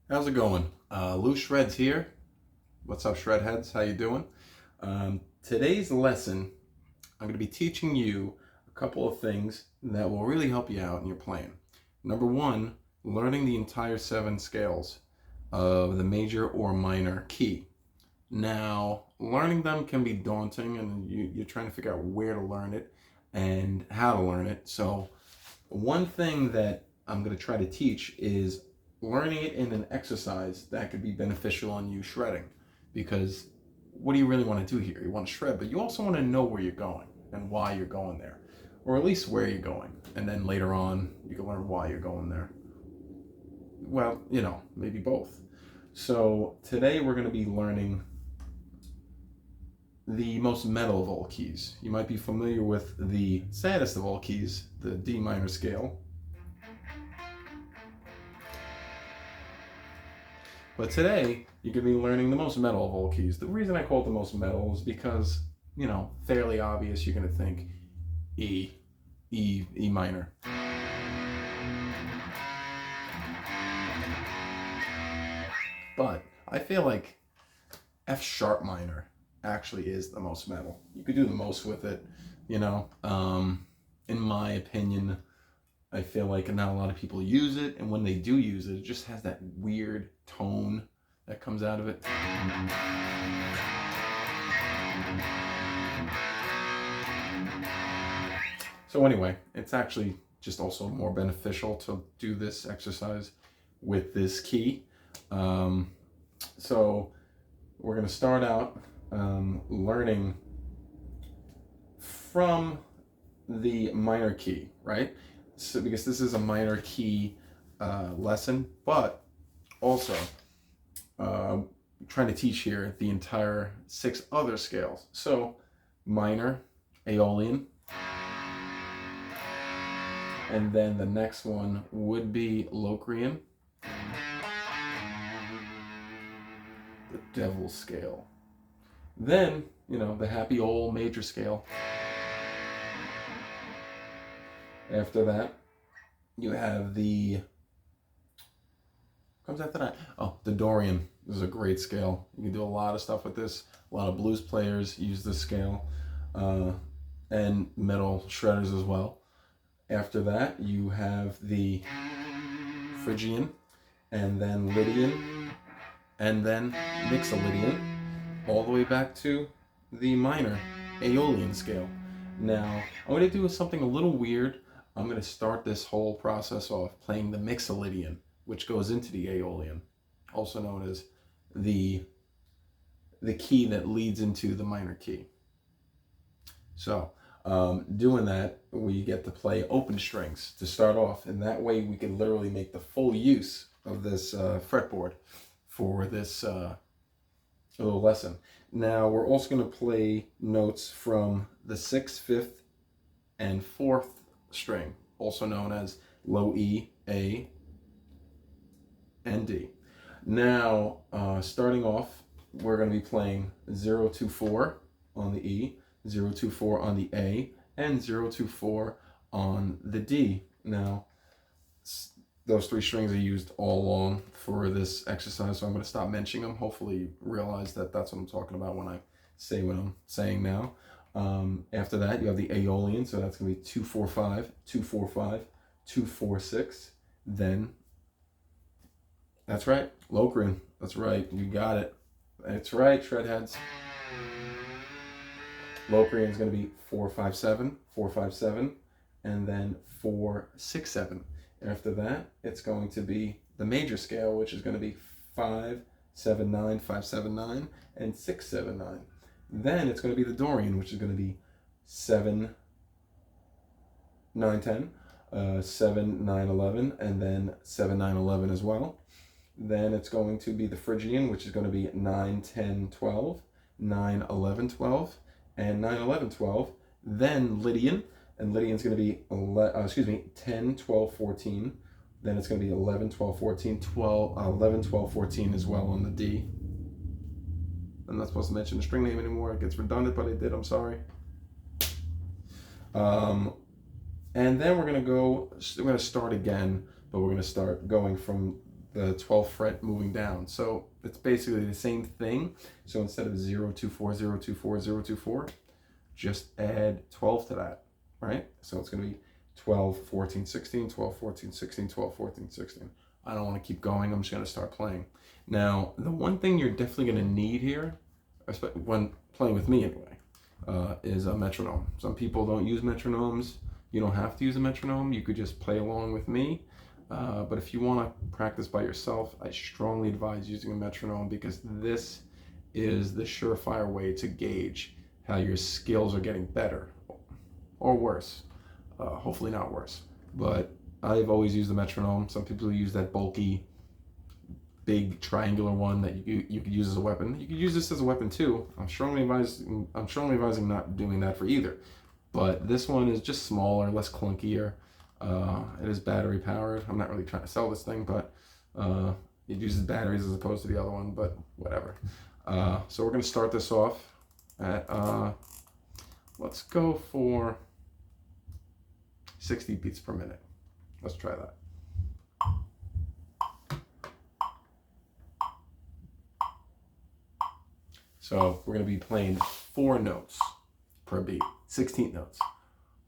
How's it going? Lou Shreds here. What's up, Shredheads? How you doing? Today's lesson, I'm going to be teaching you a couple of things that will really help you out in your playing. Number one, learning the entire 7 scales of the major or minor key. Now, learning them can be daunting, and you're trying to figure out where to learn it and how to learn it. So, one thing that I'm going to try to teach is learning it in an exercise that could be beneficial on you shredding. Because what do you really want to do here? You want to shred, but you also want to know where you're going and why you're going there, or at least where you're going. And then later on, you can learn why you're going there. Well, maybe both. So today we're going to be learning the most metal of all keys. You might be familiar with the saddest of all keys, the D minor scale. But today, you're going to be learning the most metal of all keys. The reason I call it the most metal is because, fairly obvious, you're going to think E, E minor. But I feel like F sharp minor actually is the most metal. You could do the most with it, in my opinion. I feel like not a lot of people use it, and when they do use it, it just has that weird tone that comes out of it. So anyway, it's actually just also more beneficial to do this exercise with this key. So we're going to start out learning from the minor key, right? So because this is a minor key lesson, but also trying to teach here the entire 6 other scales. So minor, Aeolian, and then the next one would be Locrian, the Devil's Scale. Then, the happy old major scale. After that, you have comes after that? Oh, the Dorian. This is a great scale. You can do a lot of stuff with this. A lot of blues players use this scale, and metal shredders as well. After that, you have the Phrygian, and then Lydian, and then Mixolydian, all the way back to the minor Aeolian scale. Now, I'm going to do something a little weird. I'm going to start this whole process off playing the Mixolydian, which goes into the Aeolian, also known as the key that leads into the minor key. So, doing that, we get to play open strings to start off, and that way we can literally make the full use of this fretboard for this little lesson. Now, we're also going to play notes from the 6th, 5th, and 4th string, also known as low E, A, and D. Now, starting off, we're going to be playing 0, 2, 4 on the E, 0, 2, 4 on the A, and 0, 2, 4 on the D. Now, those 3 strings are used all along for this exercise, so I'm going to stop mentioning them. Hopefully you realize that that's what I'm talking about when I say what I'm saying now. After that, you have the Aeolian, so that's going to be 2, 4, 5, 2, 4, 5, 2, 4, 6. Then, that's right, Locrian. That's right, you got it. That's right, Shredheads. Locrian is going to be 4, 5, 7, 4, 5, 7, and then 4, 6, 7. After that, it's going to be the major scale, which is going to be 5, 7, 9, 5, 7, 9, and 6, 7, 9. Then it's going to be the Dorian, which is going to be 7, 9, 10, 7, 9, 11, and then 7, 9, 11 as well. Then it's going to be the Phrygian, which is going to be 9, 10, 12, 9, 11, 12, and 9, 11, 12. Then Lydian, and Lydian's going to be 10, 12, 14. Then it's going to be 11, 12, 14, 11, 12, 14 as well on the D. I'm not supposed to mention the string name anymore. It gets redundant, but I did. I'm sorry. And then we're going to start again, but we're going to start going from the 12th fret moving down. So it's basically the same thing. So instead of 0, 2, 4, 0, 2, 4, 0, 2, 4, just add 12 to that, right? So it's going to be 12, 14, 16, 12, 14, 16, 12, 14, 16. I don't want to keep going. I'm just going to start playing. Now, the one thing you're definitely going to need here, when playing with me anyway, is a metronome. Some people don't use metronomes. You don't have to use a metronome. You could just play along with me. But if you want to practice by yourself, I strongly advise using a metronome, because this is the surefire way to gauge how your skills are getting better or worse. Hopefully not worse. But I've always used the metronome. Some people use that bulky, big triangular one that you could use as a weapon. You could use this as a weapon too. I'm strongly advising not doing that for either. But this one is just smaller, less clunkier. It is battery powered. I'm not really trying to sell this thing, but it uses batteries as opposed to the other one, but whatever. So we're going to start this off at, let's go for 60 beats per minute. Let's try that. So we're going to be playing 4 notes per beat, 16 notes.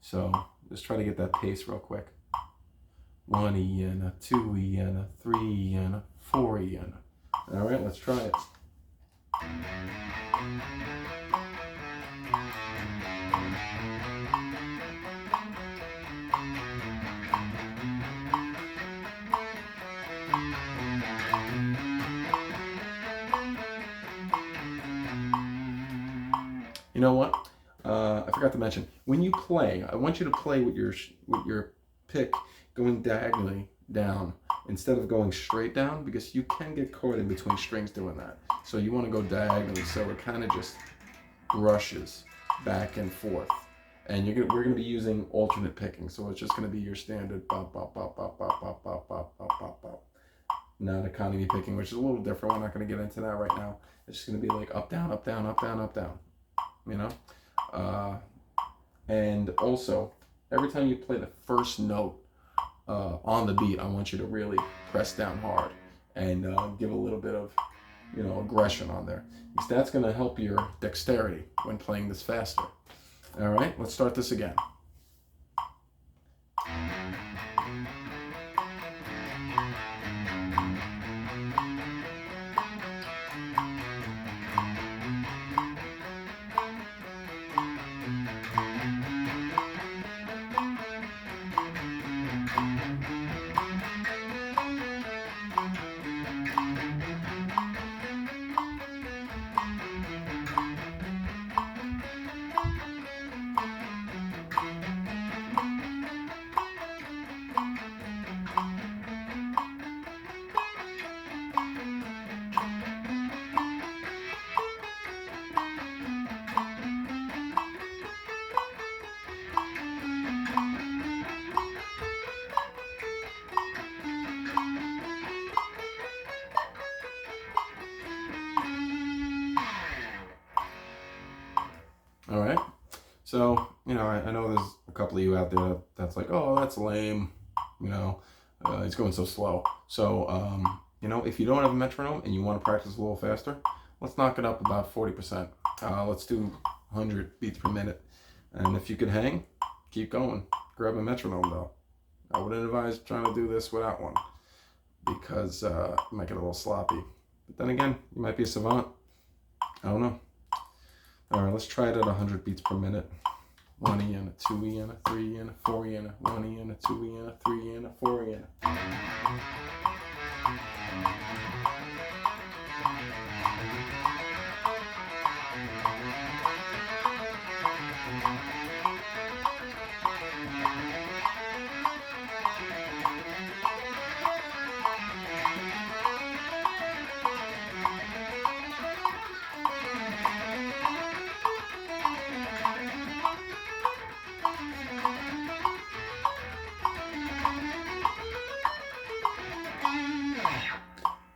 So just try to get that pace real quick. 1 E and a 2 E and a 3 E and a 4 E and a. All right, let's try it. You know what? I forgot to mention, when you play, I want you to play with your pick going diagonally down instead of going straight down, because you can get caught in between strings doing that. So you want to go diagonally, so it kind of just brushes back and forth. And we're going to be using alternate picking, so it's just going to be your standard bop, bop, bop, bop, bop, bop, bop, bop, bop, bop, bop. Not economy picking, which is a little different. We're not going to get into that right now. It's just going to be like up, down, up, down, up, down, up, down. You know? And also, every time you play the first note on the beat, I want you to really press down hard and give a little bit of, aggression on there, because that's going to help your dexterity when playing this faster. All right, let's start this again. All right. So, I know there's a couple of you out there that's like, oh, that's lame. It's going so slow. So, if you don't have a metronome and you want to practice a little faster, let's knock it up about 40%. Let's do 100 beats per minute. And if you could hang, keep going. Grab a metronome, though. I wouldn't advise trying to do this without one, because you might get a little sloppy. But then again, you might be a savant. I don't know. All right, let's try it at 100 beats per minute. 1 E and a 2 E and a 3 E and a 4 E and a 1 E and a 2 E and a 3 E and a 4 E and a.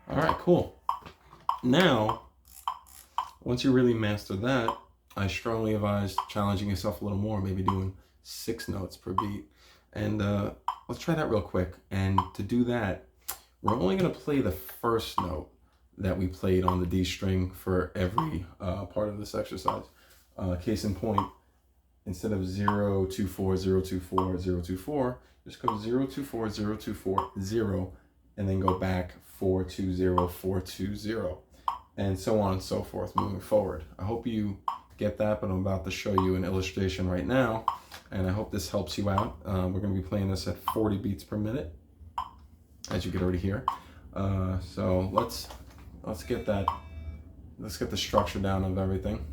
All right, cool. Now, once you really master that, I strongly advise challenging yourself a little more, maybe doing 6 notes per beat. And let's try that real quick. And to do that, we're only going to play the first note that we played on the D string for every part of this exercise. Case in point, instead of 0, 2, 4, 0, 2, 4, 0, 2, 4, just go 0, 2, 4, 0, 2, 4, 0, and then go back 4, 2, 0, 4, 2, 0, and so on and so forth moving forward. I hope you get that, but I'm about to show you an illustration right now, and I hope this helps you out. We're going to be playing this at 40 beats per minute, as you can already hear. So let's get the structure down of everything.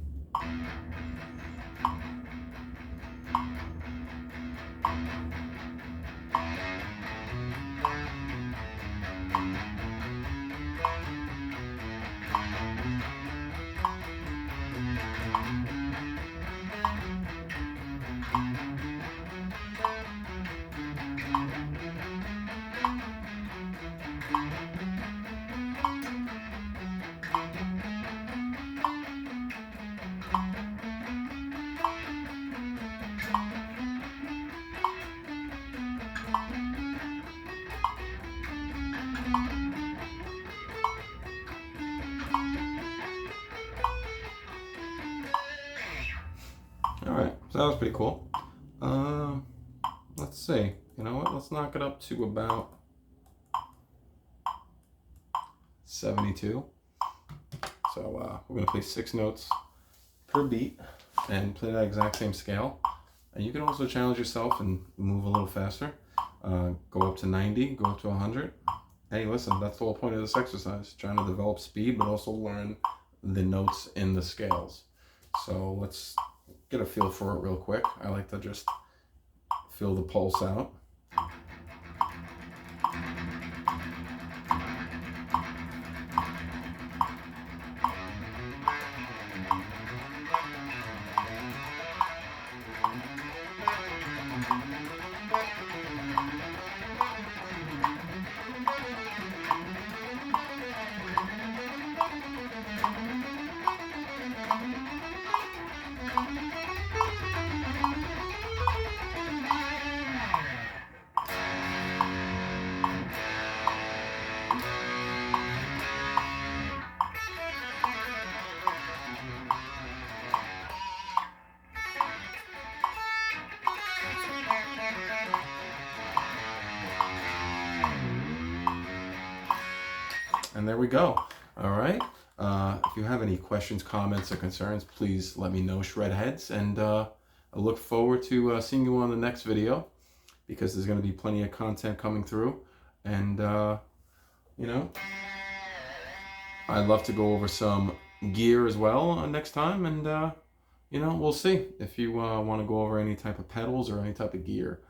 Alright, so that was pretty cool. Let's see. You know what? Let's knock it up to about 72. So we're going to play 6 notes per beat and play that exact same scale. And you can also challenge yourself and move a little faster. Go up to 90, go up to 100. Hey, listen, that's the whole point of this exercise. Trying to develop speed, but also learn the notes in the scales. So let's get a feel for it real quick. I like to just feel the pulse out. And there we go. All right. If you have any questions, comments, or concerns, please let me know, Shredheads. And I look forward to seeing you on the next video, because there's going to be plenty of content coming through. And, you know, I'd love to go over some gear as well next time. And, you know, we'll see. If you want to go over any type of pedals or any type of gear,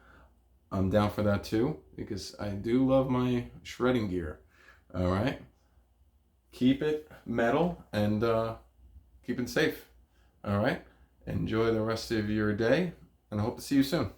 I'm down for that too, because I do love my shredding gear. All right. Keep it metal and keep it safe. All right. Enjoy the rest of your day, and I hope to see you soon.